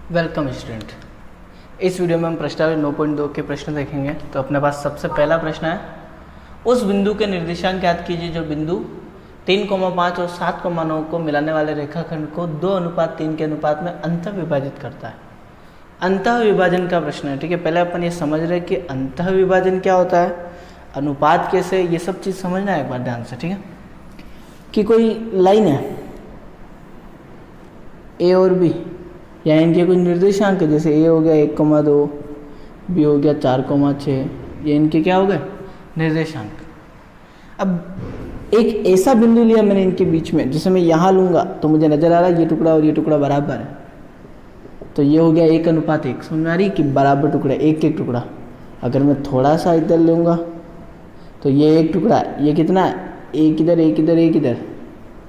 Welcome student. इस video में हम प्रश्नावली 9.2 के प्रश्न देखेंगे। तो अपने पास सबसे पहला प्रश्न है, उस बिंदु के निर्देशांक ज्ञात कीजिए जो बिंदु 3,5 और 7,9 को मिलाने वाले रेखाखंड को 2:3 के अनुपात में अंतः विभाजित करता है। अंतः विभाजन का प्रश्न है, ठीक है। पहले अपन ये समझ रहे हैं कि अंतः विभाजन क्या होता है, अनुपात कैसे, ये सब चीज़ समझना है एक बार ध्यान से, ठीक है। कि कोई लाइन है ए और बी, या इनके कुछ निर्देशांक है, जैसे ए हो गया 1,2, बी हो गया 4,6, ये इनके क्या हो गए निर्देशांक। अब एक ऐसा बिंदु लिया मैंने इनके बीच में, जिसे मैं यहाँ लूँगा तो मुझे नज़र आ रहा है ये टुकड़ा और ये टुकड़ा बराबर है, तो ये हो गया 1:1। समझ में आ रही कि बराबर टुकड़ा, एक एक टुकड़ा। अगर मैं थोड़ा सा इधर लूँगा तो ये एक टुकड़ा, ये कितना है, एक इधर एक इधर एक इधर।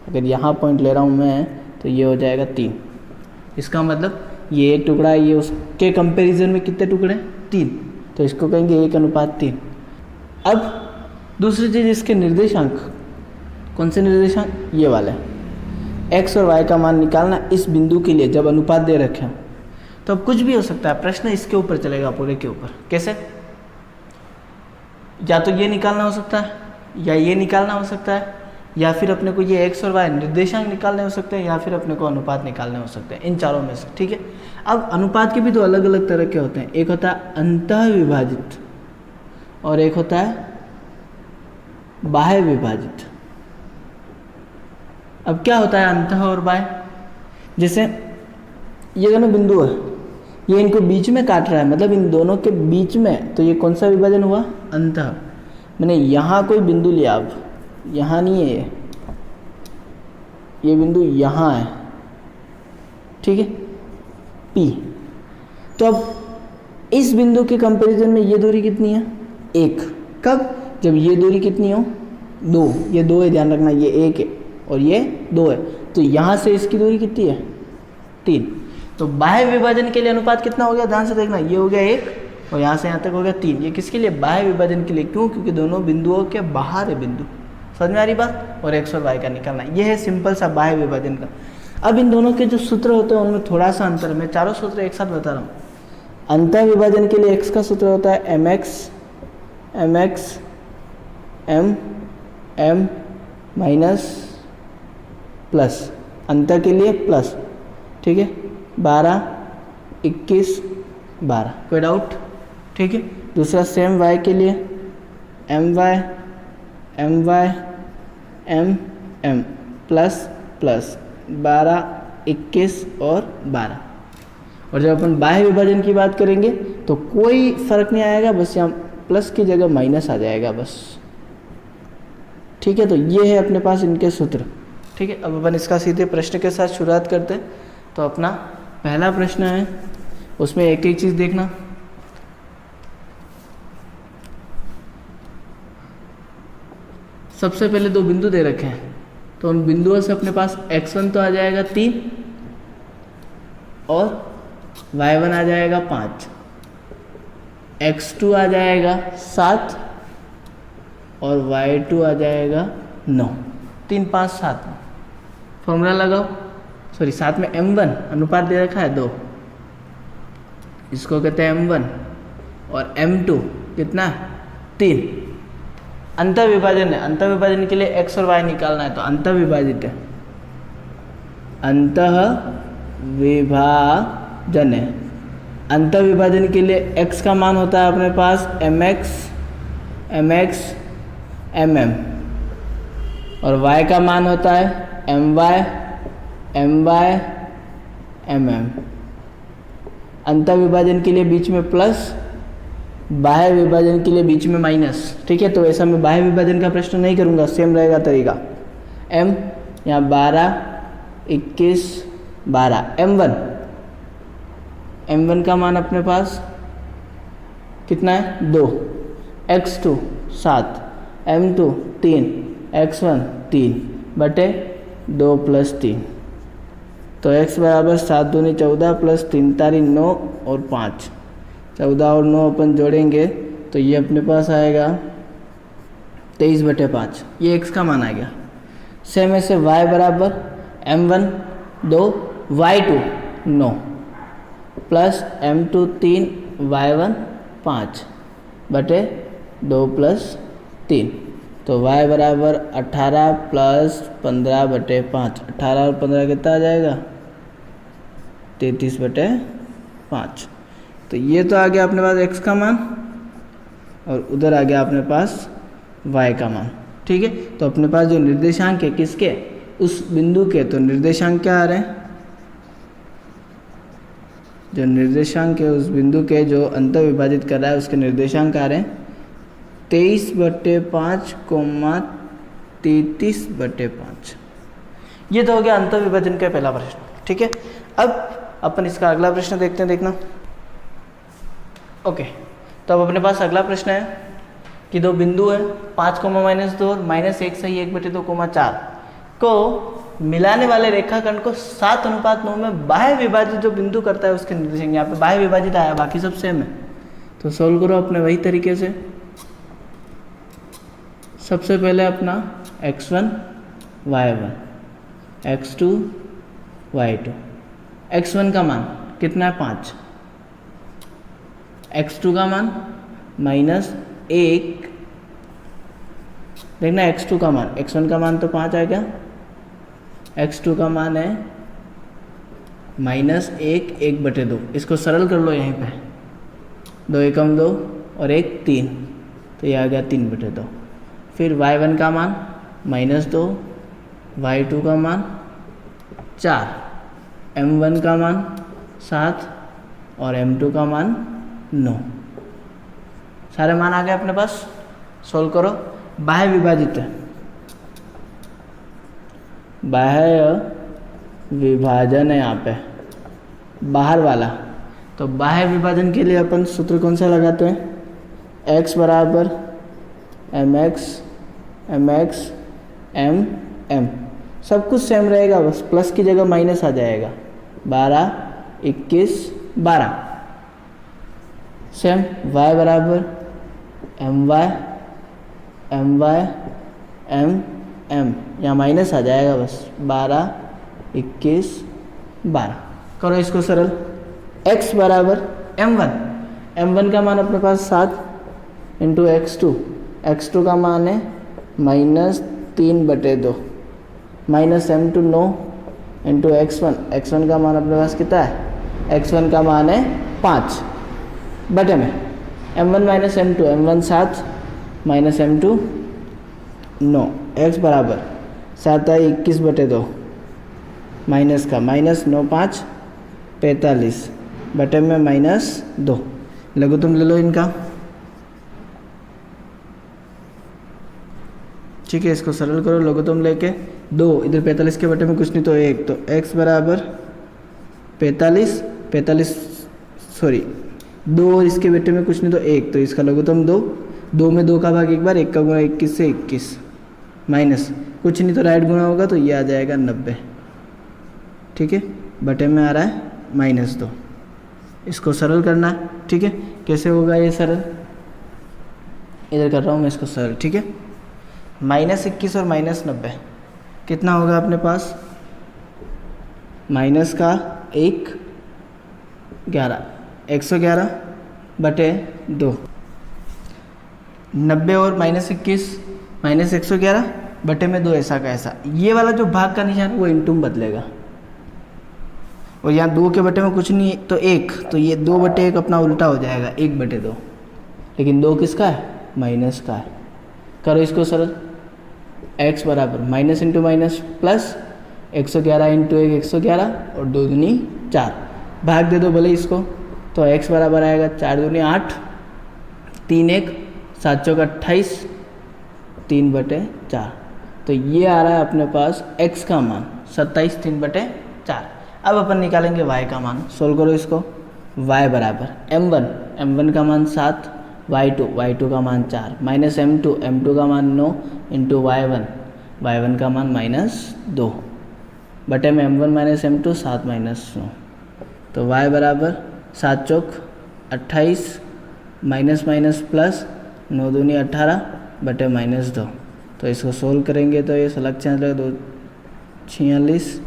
अगर यहाँ पॉइंट ले रहा हूँ मैं तो ये हो जाएगा 3। इसका मतलब ये एक टुकड़ा है, ये उसके कंपैरिजन में कितने टुकड़े, 3, तो इसको कहेंगे 1:3। अब दूसरी चीज़, इसके निर्देशांक, कौन से निर्देशांक, ये वाले x और y का मान निकालना इस बिंदु के लिए जब अनुपात दे रखे हैं। तो अब कुछ भी हो सकता है, प्रश्न इसके ऊपर चलेगा, पूरे के ऊपर। कैसे, या तो ये निकालना हो सकता है, या ये निकालना हो सकता है, या फिर अपने को ये x और y निर्देशांक निकालने हो सकते हैं, या फिर अपने को अनुपात निकालने हो सकते हैं, इन चारों में से, ठीक है। अब अनुपात के भी दो अलग अलग तरह के होते हैं, एक होता है अंतः विभाजित और एक होता है बाह्य विभाजित। अब क्या होता है अंतः और बाह्य, जैसे ये दोनों बिंदु है, ये इनको बीच में काट रहा है, मतलब इन दोनों के बीच में, तो ये कौन सा विभाजन हुआ, अंतः। मैंने यहाँ कोई बिंदु लिया, अब यहाँ नहीं है ये बिंदु यहाँ है, ठीक है, P। तो अब इस बिंदु के कंपैरिजन में ये दूरी कितनी है, 1। कब, जब ये दूरी कितनी हो, 2। ये 2 है, ध्यान रखना, ये 1 है और ये 2 है, तो यहाँ से इसकी दूरी कितनी है, 3। तो बाह्य विभाजन के लिए अनुपात कितना हो गया, ध्यान से देखना, ये हो गया 1 और यहाँ से यहाँ तक हो गया 3। ये किसके लिए, बाह्य विभाजन के लिए। क्यों, क्योंकि दोनों बिंदुओं के बाहर है बिंदु। समझ में आ रही बात। और x और y का निकालना, ये है सिंपल सा बाह्य विभाजन का। अब इन दोनों के जो सूत्र होते हैं उनमें थोड़ा सा अंतर है, मैं चारों सूत्र एक साथ बता रहा हूँ। अंतः विभाजन के लिए x का सूत्र होता है mx m m minus plus, अंतः के लिए प्लस, ठीक है, 12 21 12। कोई डाउट, ठीक है। दूसरा सेम y के लिए my m प्लस प्लस 12 21 और 12। और जब अपन बाह्य विभाजन की बात करेंगे तो कोई फर्क नहीं आएगा, बस यहाँ प्लस की जगह माइनस आ जाएगा बस, ठीक है। तो ये है अपने पास इनके सूत्र, ठीक है। अब अपन इसका सीधे प्रश्न के साथ शुरुआत करते हैं। तो अपना पहला प्रश्न है, उसमें एक एक चीज़ देखना। सबसे पहले दो बिंदु दे रखे हैं, तो उन बिंदुओं से अपने पास x1 तो आ जाएगा 3 और y1 आ जाएगा 5, x2 आ जाएगा 7 और y2 आ जाएगा 9। 3 5 7 फॉर्मूला लगाओ, सॉरी, साथ में m1 अनुपात दे रखा है 2, इसको कहते हैं m1, और m2 कितना, 3। अंतः विभाजन है, अंतः विभाजन के लिए x और y निकालना है, तो अंतः विभाजित है, अंतः विभाजन है। अंतः विभाजन के लिए x का मान होता है अपने पास mx mm और y का मान होता है my mm। अंतः विभाजन के लिए बीच में प्लस, बाह्य विभाजन के लिए बीच में माइनस, ठीक है। तो ऐसा मैं बाह्य विभाजन का प्रश्न नहीं करूँगा, सेम रहेगा तरीका। m यहाँ 12 21 12, m1 का मान अपने पास कितना है, 2, x2 7, m2 3, x1 3 बटे 2 + 3। तो x बराबर 7 दूनी 14 प्लस 3 तारी 9 और 5, 14 और 9 अपन जोड़ेंगे तो ये अपने पास आएगा 23/5। ये x का मान आ गया। सेम ऐसे y बराबर m1 2 y2 9, plus m2 3 y1 5 बटे 2 प्लस 3, तो y बराबर 18 प्लस 15 बटे 5, 18 और 15 कितना आ जाएगा 33 बटे 5। तो ये तो आ गया अपने पास x का मान और उधर आ गया अपने पास y का मान। ठीक है, तो अपने पास जो निर्देशांक है किसके, उस बिंदु के, तो निर्देशांक क्या आ रहे हैं, जो निर्देशांक है उस बिंदु के जो अंतर विभाजित कर रहा है उसके निर्देशांक आ रहे हैं 23 बटे 5 33 बटे 5। ये तो हो गया अंतर विभाजन का पहला प्रश्न। ठीक है, अब अपन इसका अगला प्रश्न देखते हैं, देखना। ओके, तो अब अपने पास अगला प्रश्न है कि दो बिंदु है 5 -2 और -1 सही 1/2 को मिलाने वाले रेखाखंड को 7:9 में बाह्य विभाजित जो बिंदु करता है उसके निर्देशांक, यहाँ पे बाह्य विभाजित आया, बाकी सब सेम है। तो सोल्व करो अपने वही तरीके से। सबसे पहले अपना x1 y1 x2 y2, x1 का मान कितना है 5, x2 का मान -1, देखना x2 का मान, x1 का मान तो 5 आ गया, x2 का मान है -1 1/2, इसको सरल कर लो यहीं पे, 2 एकम 2 और 1 3, तो ये आ गया 3/2। फिर y1 का मान -2, y2 का मान 4, m1 का मान 7 और m2 का मान 9, सारे मान आ गए अपने पास। सोल्व करो, बाह्य विभाजित है, बाह्य विभाजन है यहाँ पे, बाहर वाला। तो बाह्य विभाजन के लिए अपन सूत्र कौन सा लगाते हैं, x बराबर mx m, सब कुछ सेम रहेगा, बस प्लस की जगह माइनस आ जाएगा, 12 21 12 सेम। y बराबर my m, यहाँ माइनस आ जाएगा, बस 12 21 12। करो इसको सरल। x बराबर m1 का मान अपने पास 7 इंटू x2 का मान है -3/2, -m2 9 इंटू x1 का मान अपने पास कितना है, x1 का मान है 5 बटे में m1 m1 7 -m2 9, x बराबर 7 21/2 माइनस का -9 5 45 बटे में -2। लघुत्तम ले लो इनका। ठीक है, इसको सरल करो, लघुत्तम लेके 2, इधर 45 के बटे में कुछ नहीं तो 1, तो x बराबर 45 सॉरी 2 और इसके बेटे में कुछ नहीं तो 1, तो इसका लघुत्तम 2 में 2 का भाग एक बार, 1 का गुणा 21 से 21 माइनस कुछ नहीं तो राइट गुणा होगा तो ये आ जाएगा 90। ठीक है, बटे में आ रहा है -2, इसको सरल करना है। ठीक है, कैसे होगा ये सरल, इधर कर रहा हूँ मैं इसको सरल। ठीक है, -21 और -90 कितना होगा अपने पास, माइनस का 111 बटे 2, 90 और -21 -111 बटे में 2, ऐसा का ऐसा। ये वाला जो भाग का निशान है वो इंटू में बदलेगा, और यहाँ 2 के बटे में कुछ नहीं तो 1, तो ये 2/1 अपना उल्टा हो जाएगा 1/2, लेकिन 2 किसका है, माइनस का है। करो इसको सरल, x बराबर minus into minus plus 111 into 1 111 और 2 दूनी 4, भाग दे दो भले इसको, तो x बराबर आएगा 4 दूनी 8 3 1 7 चौक 28 3/4। तो ये आ रहा है अपने पास x का मान 27 3/4। अब अपन निकालेंगे y का मान, सोल्व करो इसको। y बराबर m1 का मान 7, y2 का मान 4 माइनस m2 का मान 9 इंटू y1 का मान -2 बटे में m1 माइनस m2 7 माइनस 9, तो y बराबर 7 चौक 28 माइनस माइनस प्लस 9 दूनी 18 बटे -2। तो इसको सोल्व करेंगे तो ये सलग चेंज लगेगा 2 46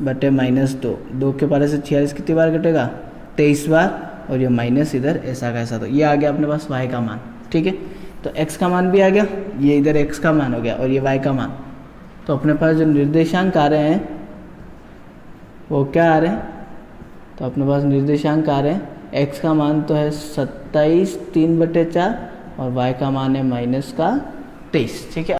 बटे -2, 2 के पारे से 46 कितनी बार कटेगा 23 बार, और ये माइनस इधर ऐसा का ऐसा, तो ये आ गया अपने पास y का मान। ठीक है, तो x का मान भी आ गया, ये इधर x का मान हो गया और ये y का मान। तो अपने पास जो निर्देशांक आ रहे हैं वो क्या आ रहे हैं, तो अपने पास निर्देशांक आ रहे हैं, x का मान तो है 27 3/4 और y का मान है -23। ठीक है।